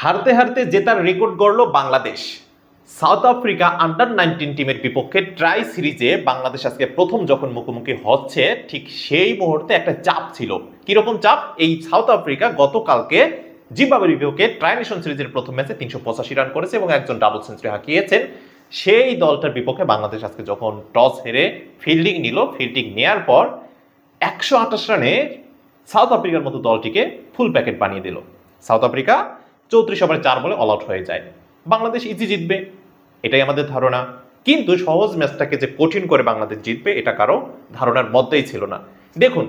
হারতে হারতে জেতার record গড়ল Bangladesh. South Africa under-19 টিমের বিপক্ষে ট্রাই সিরিজে বাংলাদেশ আজকে প্রথম যখন মুখোমুখি হচ্ছে, ঠিক সেই মুহূর্তে একটা চাপ ছিল। কিরকম চাপ? এই সাউথ আফ্রিকা গতকালকে জিম্বাবুয়ের বিপক্ষে ট্রাই নেশন সিরিজের প্রথম ম্যাচে 385 রান করেছে এবং একজন ডাবল সেঞ্চুরি হাঁকিয়েছেন। সেই দলটার বিপক্ষে বাংলাদেশ আজকে যখন টস হেরে ফিল্ডিং নিল, ফিল্ডিং নেয়ার পর 128 রানে সাউথ আফ্রিকার মতো দলটিকে ফুল প্যাকেট বানিয়ে দিল। সাউথ আফ্রিকা 34 ওভারে 4 বলে অল আউট হয়ে যায়। বাংলাদেশ ইজি জিতবে, এটাই আমাদের ধারণা। কিন্তু সহজ ম্যাচটাকে যে কঠিন করে বাংলাদেশ জিতবে, এটা কারো ধারণার মধ্যেই ছিল না। দেখুন,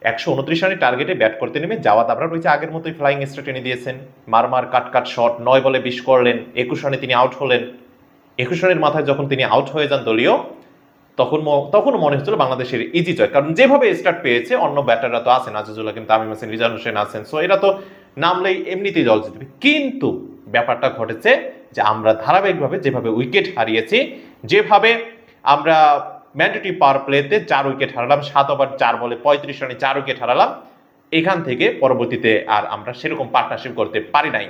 129 রানের টার্গেটে ব্যাট করতে নেমে জাওয়াদ আবরার রয়েছে আগের মতোই ফ্লাইং স্টার টেনে দিয়েছেন। মার কাট শট 9 বলে 20 করলেন। 21 রানে তিনি আউট হলেন। 21 রানের মাথায় যখন তিনি আউট হয়ে যান দলীয়, তখনও মনে হচ্ছিল বাংলাদেশের ইজি জয়, কারণ যেভাবে স্টার্ট পেয়েছে অন্য ব্যাটাররা তো আছেন, আজিজুল হাকিম, তামিম হোসেন, রিজান হোসেন আছেন, সো এরা তো নামলেই এমনিতেই দল জিতবে। কিন্তু ব্যাপারটা ঘটেছে যে আমরা ধারাবাহিকভাবে যেভাবে উইকেট হারিয়েছি, যেভাবে আমরা ম্যান্ডেটরি পাওয়ার প্লেতে 4 উইকেট হারালাম, 7 ওভার 4 বলে 35 রানে 4 উইকেট হারালাম, এখান থেকে পরবর্তীতে আর আমরা সেরকম পার্টনারশিপ করতে পারি নাই।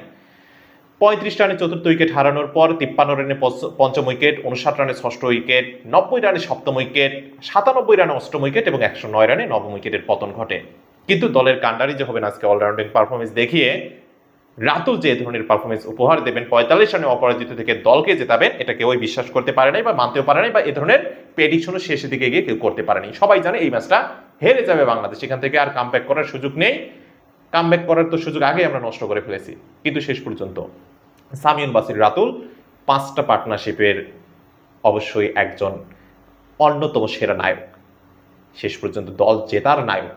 35 রানে চতুর্থ উইকেট হারানোর পর 53 রানে পঞ্চম উইকেট, 59 রানে ষষ্ঠ উইকেট, 90 রানে সপ্তম উইকেট, 97 রানে অষ্টম উইকেট এবং 109 রানে নবম উইকেটের পতন ঘটে। কিন্তু দলের কান্ডারি যে হবেন আজকে অলরাউন্ডিং পারফরমেন্স দেখিয়ে রাতুল যে ধরনের পারফরমেন্স উপহার দেবেন, 45 রানে অপরাজিত থেকে দলকে জেতাবেন, এটা কেউই বিশ্বাস করতে পারে নাই বা মানতেও পারে নাই, বা এ ধরনের প্রেডিকশনও শেষের দিকে গিয়ে কেউ করতে পারেনি। সবাই জানে এই ম্যাচটা হেরে যাবে বাংলাদেশ, এখান থেকে আর কামব্যাক করার সুযোগ নেই। কামব্যাক করার তো সুযোগ আগে আমরা নষ্ট করে ফেলেছি। কিন্তু শেষ পর্যন্ত সামিউন বাসির রাতুল 5টা পার্টনারশিপের অবশ্যই একজন অন্যতম সেরা নায়ক। শেষ পর্যন্ত দল জেতার নায়ক,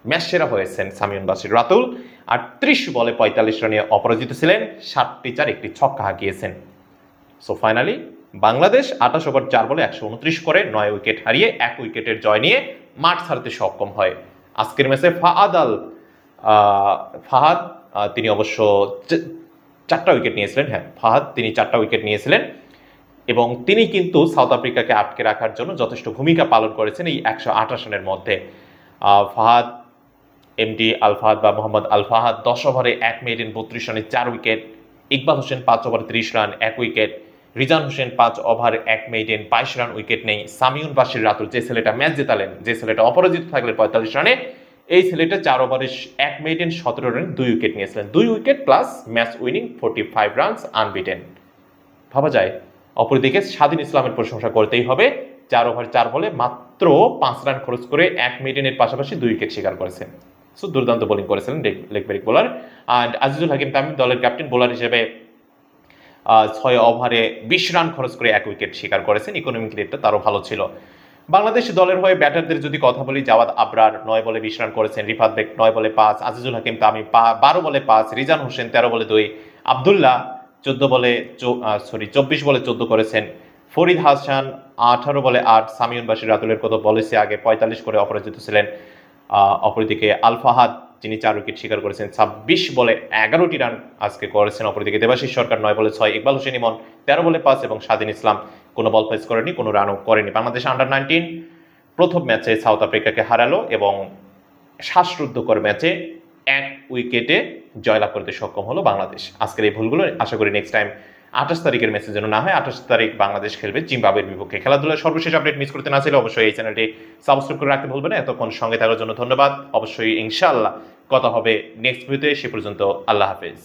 ম্যাচ সেরা হয়েছেন সামিউন বাসির রাতুল। 38 বলে 45 রানে অপরাজিত ছিলেন, 7টি 4 একটি ছক্কা হাঁকিয়েছেন। সো ফাইনালি বাংলাদেশ 28 ওভার 4 বলে 129 করে 9 উইকেট হারিয়ে 1 উইকেটের জয় নিয়ে মাঠ ছাড়তে সক্ষম হয়। আজকের ম্যাচে ফাহাদ তিনি অবশ্য 4টা উইকেট নিয়েছিলেন। হ্যাঁ, ফাহাদ তিনি 4টা উইকেট নিয়েছিলেন এবং তিনি কিন্তু সাউথ আফ্রিকাকে আটকে রাখার জন্য যথেষ্ট ভূমিকা পালন করেছেন এই 128 রানের মধ্যে। ফাহাদ, এমডি আল ফাহাদ বা মোহাম্মদ আল ফাহাদ 10 ওভারে 1 মেইডেন 32 রানে 4 উইকেট, ইকবাল হোসেন 5 ওভারে 30 run 1 wicket, Rizan Hossain 5 over 1 maiden 22 run wicket নেই। সামিউন বাসির রাতুল যে ছেলেটা ম্যাচ জেতালেন, যে ছেলেটা অপরাজিত থাকলেন 45 রানে, এই ছেলেটা 4 ওভারে 1 মেইডেন 17 রানে 2 উইকেট নিয়েছিলেন। 2 wicket plus match winning 45 runs unbeaten. ভাবা যায়। অপরদিকে স্বাধীন ইসলামের প্রশংসা করতেই হবে, 4 ওভার 4 বলে মাত্র 5 রান খরচ করে 1 মেইডেনের পাশাপাশি 2 উইকেট শিকার করেছেন। সো দুর্দান্ত বোলিং করেছিলেন leg break bowler. And Azizul Hakim Tamim দলের ক্যাপ্টেন বোলার হিসেবে 6 ওভারে 20 রান খরচ করে 1 উইকেট শিকার করেছেন। ইকোনমিক রেটটা তারও ভালো ছিল। বাংলাদেশ দলের হয়ে ব্যাটারদের যদি কথা বলি, জাওয়াদ আবরার 9 বলে 20 রান করেছেন, রিফাত বেগ 9 বলে 5, আজিজুল হাকিম তামিম 12 বলে 5, রিজান হোসেন 13 বলে 2, আব্দুল্লাহ 24 বলে 14 করেছেন, ফরিদ হাসান 18 বলে 8, সামিউন বাসির রাতুলের কথা বলেছি আগে 45 করে অপরাজিত ছিলেন। অপরদিকে আল ফাহাদ যিনি 4 উইকেট শিকার করেছেন, 26 বলে 11টি রান আজকে করেছেন। অপরদিকে দেবাশিস সরকার 9 বলে 6, ইকবাল হোসেন ইমন 13 বলে 5 এবং স্বাধীন ইসলাম কোনো বল ফেস করেনি, কোনো রানও করেনি। বাংলাদেশ আন্ডার-19 প্রথম ম্যাচে সাউথ আফ্রিকাকে হারালো এবং শ্বাসরুদ্ধকর ম্যাচে 1 উইকেটে জয়লাভ করতে সক্ষম হলো বাংলাদেশ। আজকের এই ভুলগুলো আশা করি নেক্সট টাইম 28 তারিখের ম্যাচের জন্য না হয়। 28 তারিখ বাংলাদেশ খেলবে জিম্বাবুয়ের বিপক্ষে। খেলাধুলার সর্বশেষ আপডেট মিস করতে না চাইলে অবশ্যই এই চ্যানেলটি সাবস্ক্রাইব করে রাখতে ভুলবেন না। এতক্ষণ সঙ্গে থাকার জন্য ধন্যবাদ। অবশ্যই ইনশাআল্লাহ কথা হবে নেক্সট ভিডিওতে। সে পর্যন্ত আল্লাহ হাফেজ।